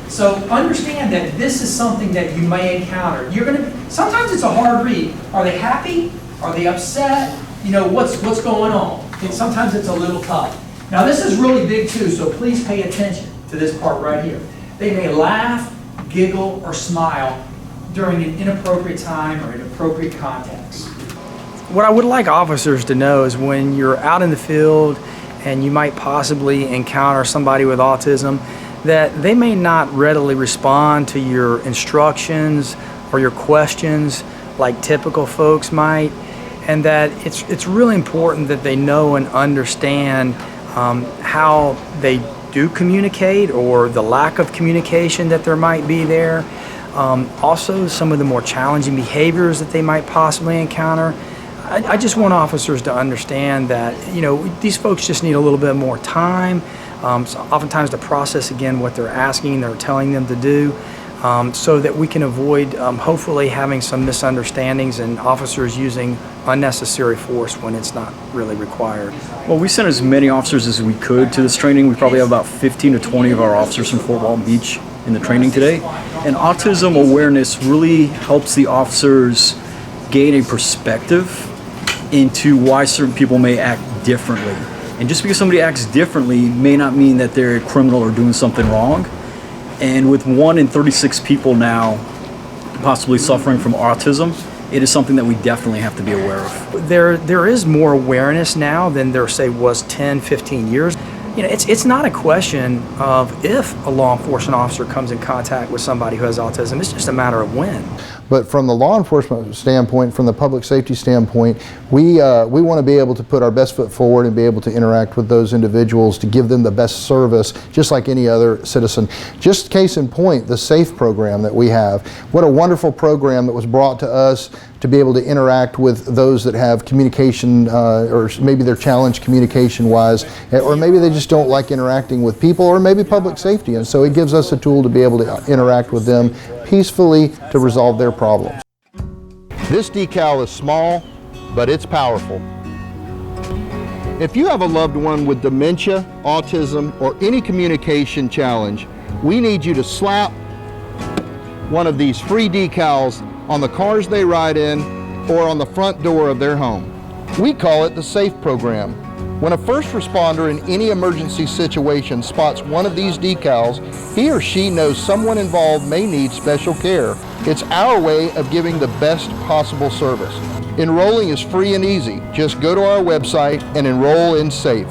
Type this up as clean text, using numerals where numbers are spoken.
So understand that this is something that you may encounter. Sometimes it's a hard read. Are they happy? Are they upset? You know, what's going on? And sometimes it's a little tough. Now this is really big too, so please pay attention to this part right here. They may laugh, giggle, or smile during an inappropriate time or inappropriate context. What I would like officers to know is when you're out in the field and you might possibly encounter somebody with autism, that they may not readily respond to your instructions or your questions like typical folks might, and that it's really important that they know and understand how they do communicate or the lack of communication that there might be there. Also, some of the more challenging behaviors that they might possibly encounter. I just want officers to understand that, you know, these folks just need a little bit more time. So oftentimes to process again what they're asking, they're telling them to do, so that we can avoid hopefully having some misunderstandings and officers using unnecessary force when it's not really required. Well, we sent as many officers as we could to this training. We probably have about 15 to 20 of our officers from Fort Walton Beach in the training today. And autism awareness really helps the officers gain a perspective into why certain people may act differently. And just because somebody acts differently may not mean that they're a criminal or doing something wrong. And with 1 in 36 people now possibly suffering from autism, it is something that we definitely have to be aware of. There is more awareness now than there, say, was 10, 15 years. You know, it's not a question of if a law enforcement officer comes in contact with somebody who has autism, it's just a matter of when. But from the law enforcement standpoint, from the public safety standpoint, we want to be able to put our best foot forward and be able to interact with those individuals to give them the best service, just like any other citizen. Just case in point, the SAFE program that we have. What a wonderful program that was brought to us to be able to interact with those that have communication, or maybe they're challenged communication-wise, or maybe they just don't like interacting with people, or maybe public safety. And so it gives us a tool to be able to interact with them peacefully to resolve their problems. This decal is small, but it's powerful. If you have a loved one with dementia, autism, or any communication challenge, we need you to slap one of these free decals on the cars they ride in or on the front door of their home. We call it the SAFE program. When a first responder in any emergency situation spots one of these decals, he or she knows someone involved may need special care. It's our way of giving the best possible service. Enrolling is free and easy. Just go to our website and enroll in SAFE.